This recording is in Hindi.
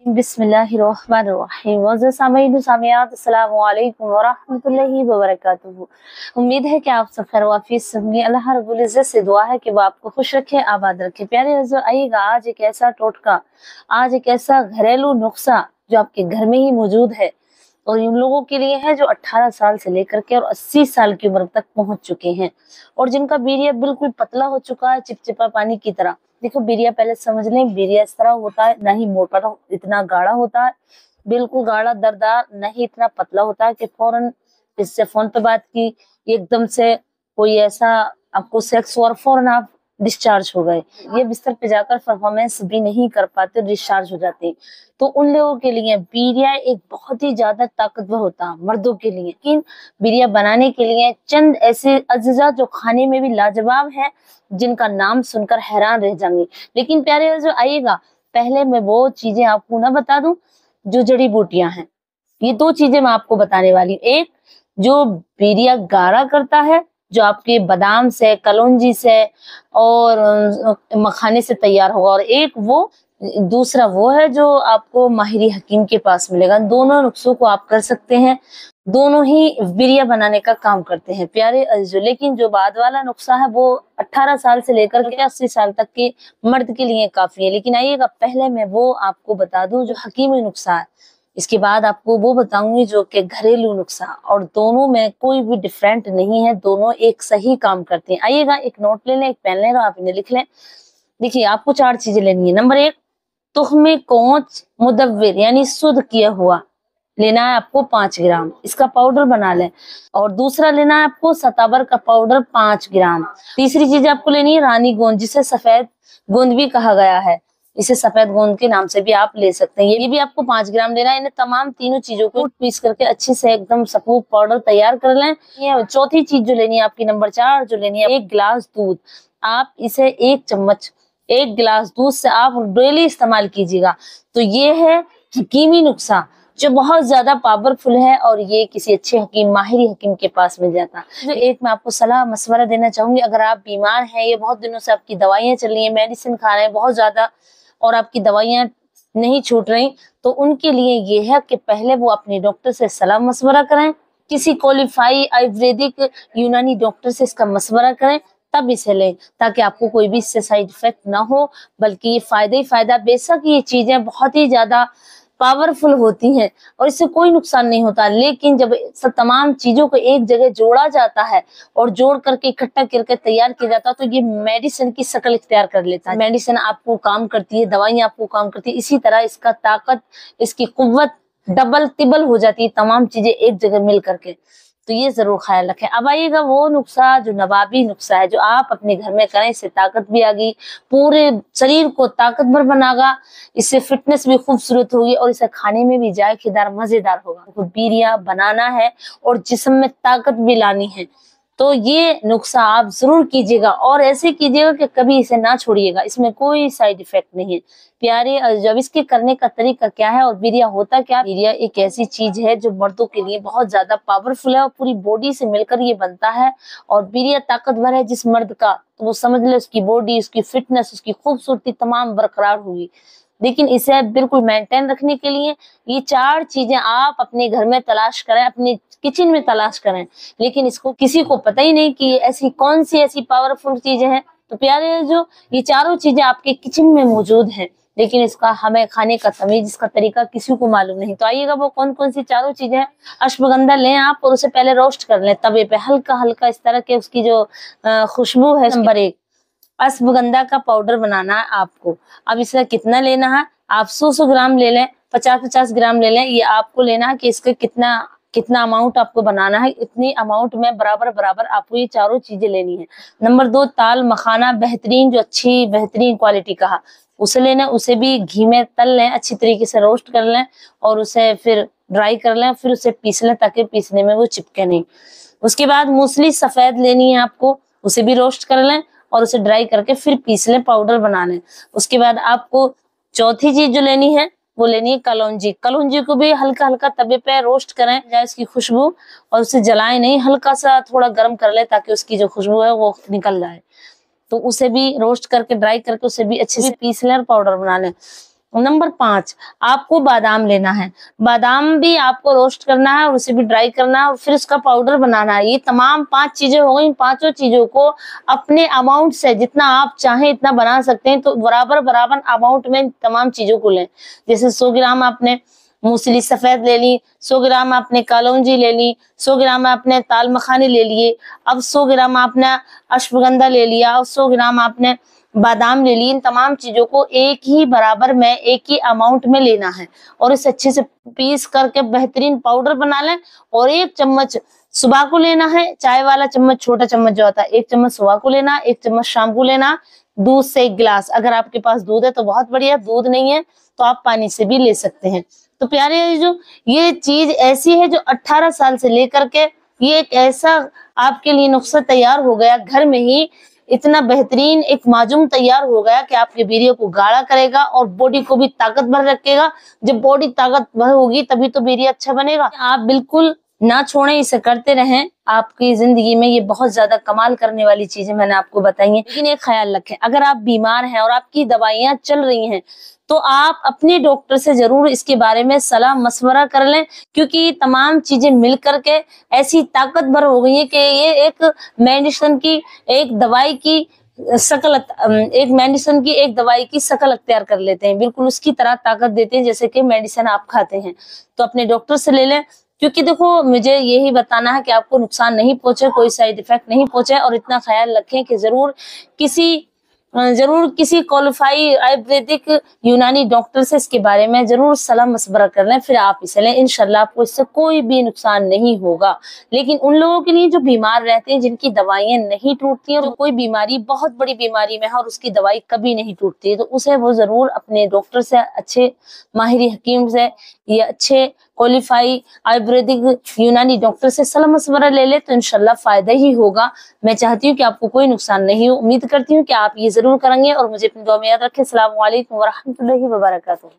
बिस्मिल्लाहिर्रहमानिर्रहीम। अस्सलामु अलैकुम वरहमतुल्लाहि वबरकातुहू। उम्मीद है कि आप सब खैर वाफियत से होंगे। अल्लाह रब्बुल इज्जत से दुआ है कि वो आपको खुश रखे, आबाद रखे। प्यारे अज़ीज़, आइएगा आज एक ऐसा टोटका, आज एक ऐसा घरेलू नुस्खा जो आपके घर में ही मौजूद है और उन लोगों के लिए है जो 18 साल से लेकर के और 80 साल की उम्र तक पहुंच चुके हैं और जिनका बीरिया बिल्कुल पतला हो चुका है, चिपचिपा पानी की तरह। देखो, बीरिया पहले समझ लें, बीरिया इस तरह होता है, ना ही मोटा इतना गाढ़ा होता है, बिल्कुल गाढ़ा दरदार, न ही इतना पतला होता है कि फौरन इससे फोन पे बात की एकदम से कोई ऐसा आपको सेक्स और फौरन आप डिस्चार्ज हो गए। ये बिस्तर पे जाकर परफॉर्मेंस भी नहीं कर पाते, डिस्चार्ज हो जाते हैं। तो उन लोगों के लिए बीरिया एक बहुत ही ज्यादा ताकतवर होता है मर्दों के लिए। लेकिन बीरिया बनाने के लिए चंद ऐसे अज्जा जो खाने में भी लाजवाब है, जिनका नाम सुनकर हैरान रह जाएंगे। लेकिन प्यारे जो आइएगा, पहले मैं वो चीजें आपको ना बता दूं जो जड़ी बूटियां हैं। ये दो चीजें मैं आपको बताने वाली हूँ। एक जो बीरिया गाढ़ा करता है, जो आपके बादाम से, कलौंजी से और मखाने से तैयार होगा, और एक वो दूसरा वो है जो आपको माहिरी हकीम के पास मिलेगा। दोनों नुस्खों को आप कर सकते हैं, दोनों ही बीरिया बनाने का काम करते हैं प्यारे अजीजों। लेकिन जो बाद वाला नुस्खा है वो 18 साल से लेकर के 80 साल तक के मर्द के लिए काफी है। लेकिन आइएगा, पहले मैं वो आपको बता दूं जो हकीमी नुस्खा है, इसके बाद आपको वो बताऊंगी जो कि घरेलू नुस्खा, और दोनों में कोई भी डिफरेंट नहीं है, दोनों एक सही काम करते हैं। आइएगा, एक नोट ले लें, एक पेन ले लो, आप इन्हें लिख लें। देखिए, आपको 4 चीजें लेनी है। नंबर 1, तुख्मे कोंच मुदव्विर यानी शुद्ध किया हुआ लेना है आपको 5 ग्राम, इसका पाउडर बना लें। और दूसरा लेना है आपको सताबर का पाउडर 5 ग्राम। तीसरी चीज आपको लेनी है रानी गोंद, जिसे सफेद गोंद भी कहा गया है, इसे सफेद गोंद के नाम से भी आप ले सकते हैं। ये भी आपको 5 ग्राम लेना है। इन्हें तमाम तीनों चीजों को पीस करके अच्छे से एकदम सपूक पाउडर तैयार कर लें। ये चौथी चीज जो लेनी है आपकी, नंबर 4 जो लेनी है, 1 गिलास दूध। आप इसे 1 चम्मच 1 गिलास दूध से आप डेली इस्तेमाल कीजिएगा। तो ये है हकीमी नुस्खा जो बहुत ज्यादा पावरफुल है, और ये किसी अच्छे हकीम, माहिरी हकीम के पास मिल जाता है। जो एक मैं आपको सलाह मशवरा देना चाहूंगी, अगर आप बीमार हैं, ये बहुत दिनों से आपकी दवाइयां चल रही हैं, मेडिसिन खा रहे हैं बहुत ज्यादा और आपकी दवाइयां नहीं छूट रही, तो उनके लिए ये है कि पहले वो अपने डॉक्टर से सलाह मशवरा करें, किसी क्वालिफाई आयुर्वेदिक यूनानी डॉक्टर से इसका मशवरा करें, तब इसे लें, ताकि आपको कोई भी इससे साइड इफेक्ट ना हो, बल्कि ये फायदा ही फायदा। बेशक ये चीजें बहुत ही ज्यादा पावरफुल होती हैं और इससे कोई नुकसान नहीं होता, लेकिन जब सब तमाम चीजों को एक जगह जोड़ा जाता है और जोड़ करके इकट्ठा करके तैयार किया जाता है, तो ये मेडिसिन की शक्ल इख्तियार कर लेता है। मेडिसिन आपको काम करती है, दवाइयां आपको काम करती है, इसी तरह इसका ताकत, इसकी कुव्वत डबल तिबल हो जाती है, तमाम चीजें एक जगह मिल करके। तो ये जरूर ख्याल रखें। अब आइएगा वो नुस्खा जो नवाबी नुस्खा है, जो आप अपने घर में करें, इससे ताकत भी आ गई, पूरे शरीर को ताकतवर बनागा, इससे फिटनेस भी खूबसूरत होगी और इसे खाने में भी जायकेदार मजेदार होगा। तो बीरिया बनाना है और जिस्म में ताकत भी लानी है, तो ये नुस्खा आप जरूर कीजिएगा, और ऐसे कीजिएगा कि कभी इसे ना छोड़िएगा। इसमें कोई साइड इफेक्ट नहीं है प्यारे। जब इसके करने का तरीका क्या है और बीरिया होता क्या, बीरिया एक ऐसी चीज है जो मर्दों के लिए बहुत ज्यादा पावरफुल है और पूरी बॉडी से मिलकर ये बनता है। और बीरिया ताकतवर है जिस मर्द का, तो वो समझ ले उसकी बॉडी, उसकी फिटनेस, उसकी खूबसूरती तमाम बरकरार होगी। लेकिन इसे बिल्कुल मेंटेन रखने के लिए ये 4 चीजें आप अपने घर में तलाश करें, अपने किचन में तलाश करें, लेकिन इसको किसी को पता ही नहीं कि ऐसी कौन सी ऐसी पावरफुल चीजें हैं। तो प्यारे जो ये चारों चीजें आपके किचन में मौजूद हैं, लेकिन इसका हमें खाने का तमीज, इसका तरीका किसी को मालूम नहीं। तो आइएगा, वो कौन कौन सी चारों चीजें हैं। अश्वगंधा लें आप और उसे पहले रोस्ट कर लें तवे पे, हल्का हल्का इस तरह के उसकी जो खुशबू है। नंबर 1, अश्वगंधा का पाउडर बनाना है आपको। अब इसका कितना लेना है, आप 100 ग्राम ले लें, 50-50 ग्राम ले लें, ये आपको लेना है कि इसका कितना अमाउंट आपको बनाना है, इतनी अमाउंट में बराबर बराबर आपको ये चारों चीजें लेनी है। नंबर 2, ताल मखाना बेहतरीन, जो अच्छी बेहतरीन क्वालिटी का, उसे लेना, उसे भी घी में तल लें, अच्छी तरीके से रोस्ट कर लें और उसे फिर ड्राई कर लें, फिर उसे पीस लें ताकि पीसने में वो चिपके नहीं। उसके बाद मूसली सफेद लेनी है आपको, उसे भी रोस्ट कर लें और उसे ड्राई करके फिर पीस लें, पाउडर बना लें। उसके बाद आपको चौथी चीज जो लेनी है वो लेनी है कलौंजी। कलौंजी को भी हल्का हल्का तवे पे रोस्ट करें, जाए इसकी खुशबू, और उसे जलाएं नहीं, हल्का सा थोड़ा गर्म कर ले ताकि उसकी जो खुशबू है वो निकल जाए। तो उसे भी रोस्ट करके ड्राई करके उसे भी अच्छे से पीस लें और पाउडर बना लें। नंबर 5, आपको बादाम लेना है। बादाम भी आपको रोस्ट करना है और उसे भी ड्राई करना है और फिर उसका पाउडर बनाना है। ये तमाम 5 चीजें हो गई। पांचों चीजों को अपने अमाउंट से जितना आप चाहें इतना बना सकते हैं, तो बराबर बराबर अमाउंट में तमाम चीजों को लें। जैसे 100 ग्राम आपने मूसली सफेद ले ली, 100 ग्राम आपने कलौंजी ले ली, 100 ग्राम आपने ताल मखानी ले लिए, अब 100 ग्राम आपने अश्वगंधा ले लिया और 100 ग्राम आपने बादाम ले ली। इन तमाम चीजों को एक ही बराबर में, एक ही अमाउंट में लेना है और इसे अच्छे से पीस करके बेहतरीन पाउडर बना लें। और 1 चम्मच सुबह को लेना है, चाय वाला चम्मच, छोटा चम्मच जो आता है, 1 चम्मच सुबह को लेना, 1 चम्मच शाम को लेना। दूध से 1 गिलास, अगर आपके पास दूध है तो बहुत बढ़िया, दूध नहीं है तो आप पानी से भी ले सकते हैं। तो प्यारे जो ये चीज ऐसी है जो 18 साल से लेकर के ये एक ऐसा आपके लिए नुस्खा तैयार हो गया, घर में ही इतना बेहतरीन एक माजूम तैयार हो गया कि आपके वीर्य को गाढ़ा करेगा और बॉडी को भी ताकतवर रखेगा। जब बॉडी ताकतवर होगी तभी तो वीर्य अच्छा बनेगा। आप बिल्कुल ना छोड़ें, इसे करते रहें। आपकी जिंदगी में ये बहुत ज्यादा कमाल करने वाली चीजें मैंने आपको बताई हैं। लेकिन एक ख्याल रखें, अगर आप बीमार हैं और आपकी दवाइयां चल रही हैं तो आप अपने डॉक्टर से जरूर इसके बारे में सलाह मशवरा कर लें, क्योंकि तमाम चीजें मिल करके ऐसी ताकतवर हो गई है कि ये एक मेडिसिन की, एक दवाई की शकल, एक मेडिसिन की, एक दवाई की शकल अख्तियार कर लेते हैं। बिल्कुल उसकी तरह ताकत देते हैं जैसे कि मेडिसिन आप खाते हैं। तो अपने डॉक्टर से ले लें, क्योंकि देखो मुझे यही बताना है कि आपको नुकसान नहीं पहुंचे, कोई साइड इफेक्ट नहीं पहुंचे। और इतना ख्याल रखें कि जरूर किसी क्वालिफाई आयुर्वेदिक यूनानी डॉक्टर से इसके बारे में जरूर सलाह मशवरा कर लें, फिर आप इसे लें। इंशाल्लाह आपको इससे कोई भी नुकसान नहीं होगा। लेकिन उन लोगों के लिए जो बीमार रहते हैं, जिनकी दवाइयां नहीं टूटती और कोई बीमारी बहुत बड़ी बीमारी में है और उसकी दवाई कभी नहीं टूटती है, तो उसे वो जरूर अपने डॉक्टर से, अच्छे माहिर हकीम से या अच्छे क्वालिफाई आयुर्वेदिक यूनानी डॉक्टर से सलाह मशवरा ले ले, तो इंशाल्लाह फायदा ही होगा। मैं चाहती हूँ कि आपको कोई नुकसान नहीं हो। उम्मीद करती हूँ कि आप ये जरूर करेंगे और मुझे अपनी दुआ में याद रखें। अस्सलाम वालेकुम व रहमतुल्लाहि व बरकातुहू।